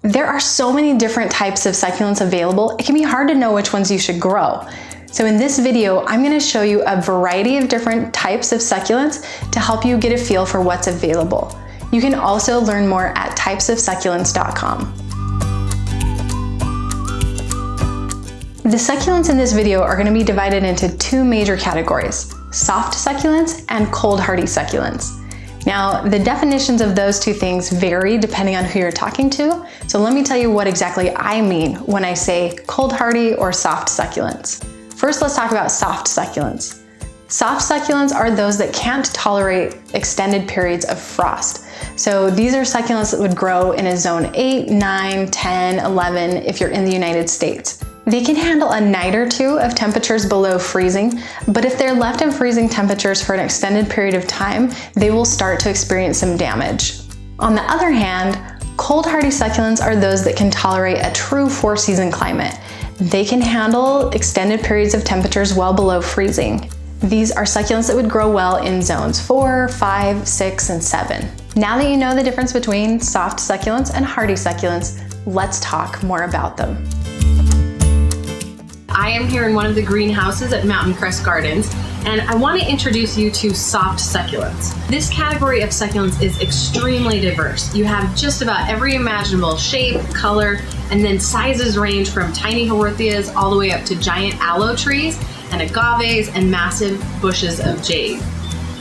There are so many different types of succulents available, it can be hard to know which ones you should grow. So in this video, I'm going to show you a variety of different types of succulents to help you get a feel for what's available. You can also learn more at typesofsucculents.com. The succulents in this video are going to be divided into two major categories: soft succulents and cold hardy succulents. Now, the definitions of those two things vary depending on who you're talking to, so let me tell you what exactly I mean when I say cold hardy or soft succulents. First, let's talk about soft succulents. Soft succulents are those that can't tolerate extended periods of frost. So these are succulents that would grow in a zone 8, 9, 10, 11 if you're in the United States. They can handle a night or two of temperatures below freezing, but if they're left in freezing temperatures for an extended period of time, they will start to experience some damage. On the other hand, cold hardy succulents are those that can tolerate a true four-season climate. They can handle extended periods of temperatures well below freezing. These are succulents that would grow well in zones 4, 5, 6, and 7. Now that you know the difference between soft succulents and hardy succulents, let's talk more about them. I am here in one of the greenhouses at Mountain Crest Gardens, and I want to introduce you to soft succulents. This category of succulents is extremely diverse. You have just about every imaginable shape, color, and then sizes range from tiny haworthias all the way up to giant aloe trees and agaves and massive bushes of jade.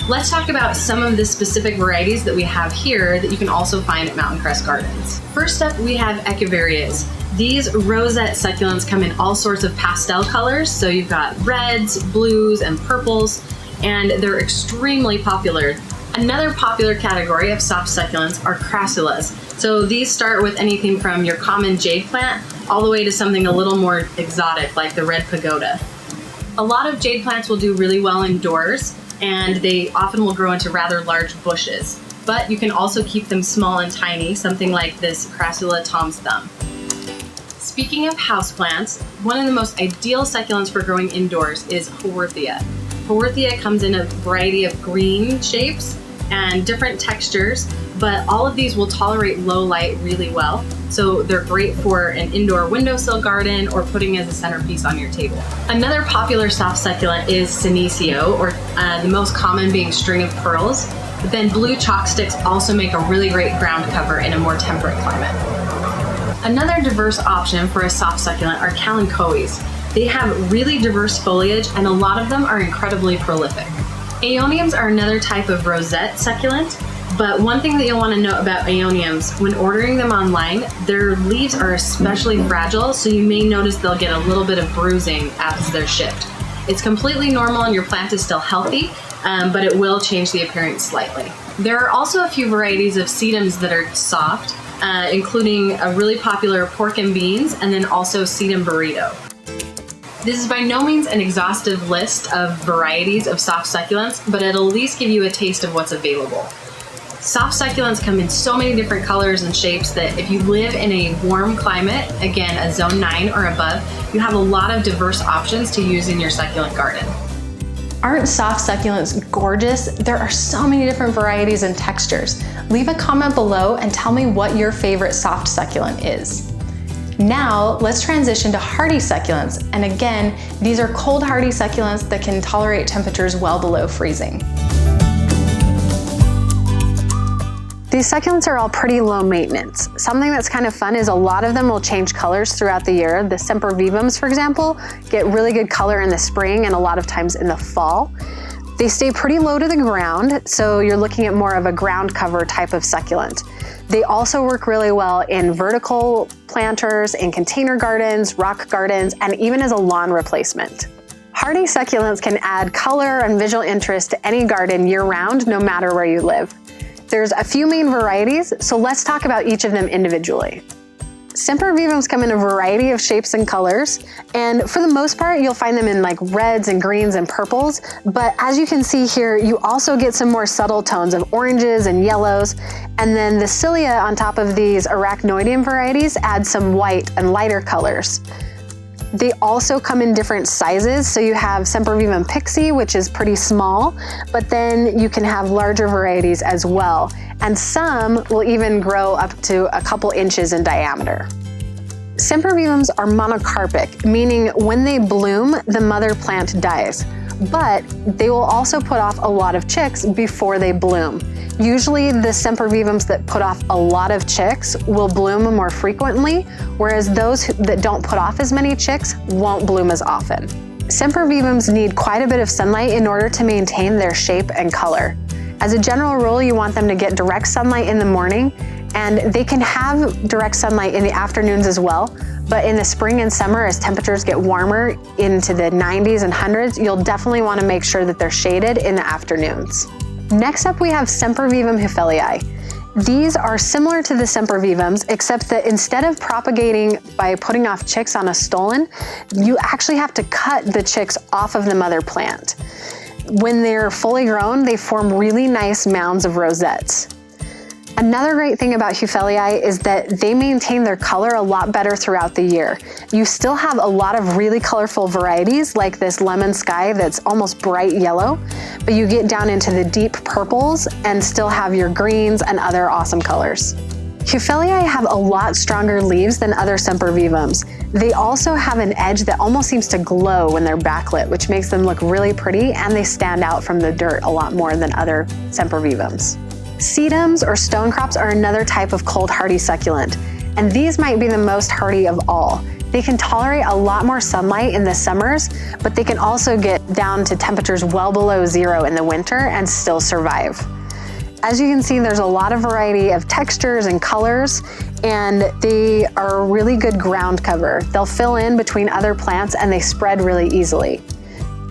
Let's talk about some of the specific varieties that we have here that you can also find at Mountain Crest Gardens. First up, we have echeverias. These rosette succulents come in all sorts of pastel colors, so you've got reds, blues, and purples, and they're extremely popular. Another popular category of soft succulents are crassulas. So these start with anything from your common jade plant all the way to something a little more exotic like the red pagoda. A lot of jade plants will do really well indoors, and they often will grow into rather large bushes, but you can also keep them small and tiny, something like this crassula Tom's Thumb. Speaking of houseplants, one of the most ideal succulents for growing indoors is haworthia. Haworthia comes in a variety of green shapes and different textures, but all of these will tolerate low light really well. So they're great for an indoor windowsill garden or putting as a centerpiece on your table. Another popular soft succulent is senecio, or the most common being string of pearls. But then blue chalk sticks also make a really great ground cover in a more temperate climate. Another diverse option for a soft succulent are kalanchoes. They have really diverse foliage, and a lot of them are incredibly prolific. Aeoniums are another type of rosette succulent, but one thing that you'll want to know about aeoniums, when ordering them online, their leaves are especially fragile, so you may notice they'll get a little bit of bruising as they're shipped. It's completely normal and your plant is still healthy, but it will change the appearance slightly. There are also a few varieties of sedums that are soft, including a really popular pork and beans, and then also sedum burrito. This is by no means an exhaustive list of varieties of soft succulents, but it'll at least give you a taste of what's available. Soft succulents come in so many different colors and shapes that if you live in a warm climate, again a zone 9 or above, you have a lot of diverse options to use in your succulent garden. Aren't soft succulents gorgeous? There are so many different varieties and textures. Leave a comment below and tell me what your favorite soft succulent is. Now, let's transition to hardy succulents. And again, these are cold hardy succulents that can tolerate temperatures well below freezing. These succulents are all pretty low maintenance. Something that's kind of fun is a lot of them will change colors throughout the year. The sempervivums, for example, get really good color in the spring and a lot of times in the fall. They stay pretty low to the ground, so you're looking at more of a ground cover type of succulent. They also work really well in vertical planters, in container gardens, rock gardens, and even as a lawn replacement. Hardy succulents can add color and visual interest to any garden year-round, no matter where you live. There's a few main varieties, so let's talk about each of them individually. Sempervivums come in a variety of shapes and colors, and for the most part, you'll find them in like reds and greens and purples, but as you can see here, you also get some more subtle tones of oranges and yellows, and then the cilia on top of these arachnoideum varieties add some white and lighter colors. They also come in different sizes. So you have Sempervivum Pixie, which is pretty small, but then you can have larger varieties as well. And some will even grow up to a couple inches in diameter. Sempervivums are monocarpic, meaning when they bloom, the mother plant dies. But they will also put off a lot of chicks before they bloom. Usually the sempervivums that put off a lot of chicks will bloom more frequently, whereas those that don't put off as many chicks won't bloom as often. Sempervivums need quite a bit of sunlight in order to maintain their shape and color. As a general rule, you want them to get direct sunlight in the morning, and they can have direct sunlight in the afternoons as well. But in the spring and summer, as temperatures get warmer into the 90s and 100s, you'll definitely want to make sure that they're shaded in the afternoons. Next up, we have Sempervivum hufelii. These are similar to the sempervivums, except that instead of propagating by putting off chicks on a stolon, you actually have to cut the chicks off of the mother plant. When they're fully grown, they form really nice mounds of rosettes. Another great thing about hufelii is that they maintain their color a lot better throughout the year. You still have a lot of really colorful varieties like this lemon sky that's almost bright yellow, but you get down into the deep purples and still have your greens and other awesome colors. Hufelii have a lot stronger leaves than other sempervivums. They also have an edge that almost seems to glow when they're backlit, which makes them look really pretty, and they stand out from the dirt a lot more than other sempervivums. Sedums or stonecrops are another type of cold hardy succulent, and these might be the most hardy of all. They can tolerate a lot more sunlight in the summers, but they can also get down to temperatures well below zero in the winter and still survive. As you can see, there's a lot of variety of textures and colors, and they are a really good ground cover. They'll fill in between other plants and they spread really easily.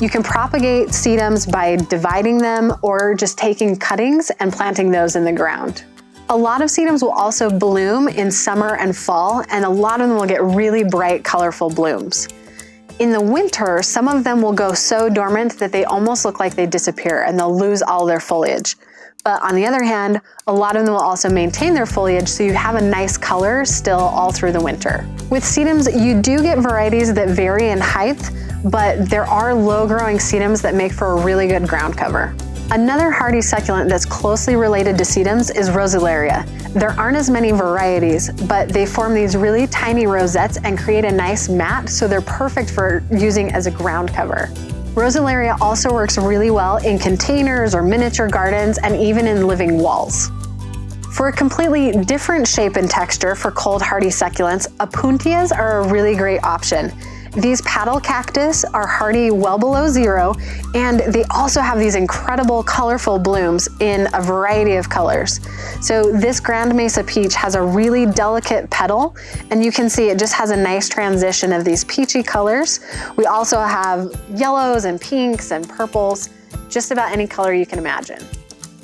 You can propagate sedums by dividing them or just taking cuttings and planting those in the ground. A lot of sedums will also bloom in summer and fall, and a lot of them will get really bright, colorful blooms. In the winter, some of them will go so dormant that they almost look like they disappear and they'll lose all their foliage. But on the other hand, a lot of them will also maintain their foliage, so you have a nice color still all through the winter. With sedums, you do get varieties that vary in height, but there are low-growing sedums that make for a really good ground cover. Another hardy succulent that's closely related to sedums is Rosularia. There aren't as many varieties, but they form these really tiny rosettes and create a nice mat, so they're perfect for using as a ground cover. Rosularia also works really well in containers or miniature gardens and even in living walls. For a completely different shape and texture for cold hardy succulents, Opuntias are a really great option. These paddle cactus are hardy well below zero, and they also have these incredible colorful blooms in a variety of colors. So this Grand Mesa peach has a really delicate petal, and you can see it just has a nice transition of these peachy colors. We also have yellows and pinks and purples, just about any color you can imagine.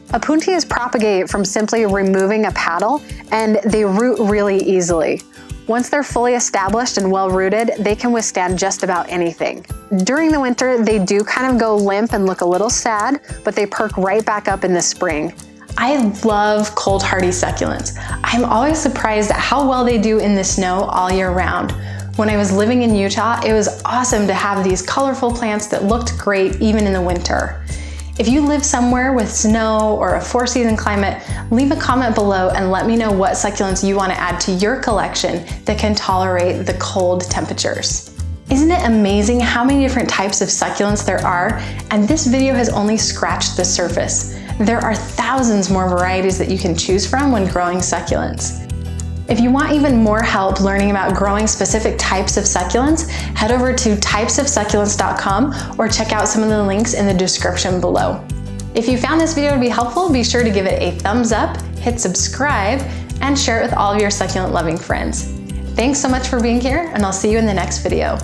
Opuntias propagate from simply removing a paddle, and they root really easily. Once they're fully established and well-rooted, they can withstand just about anything. During the winter, they do kind of go limp and look a little sad, but they perk right back up in the spring. I love cold hardy succulents. I'm always surprised at how well they do in the snow all year round. When I was living in Utah, it was awesome to have these colorful plants that looked great even in the winter. If you live somewhere with snow or a four-season climate, leave a comment below and let me know what succulents you want to add to your collection that can tolerate the cold temperatures. Isn't it amazing how many different types of succulents there are? And this video has only scratched the surface. There are thousands more varieties that you can choose from when growing succulents. If you want even more help learning about growing specific types of succulents, head over to typesofsucculents.com or check out some of the links in the description below. If you found this video to be helpful, be sure to give it a thumbs up, hit subscribe, and share it with all of your succulent loving friends. Thanks so much for being here, and I'll see you in the next video.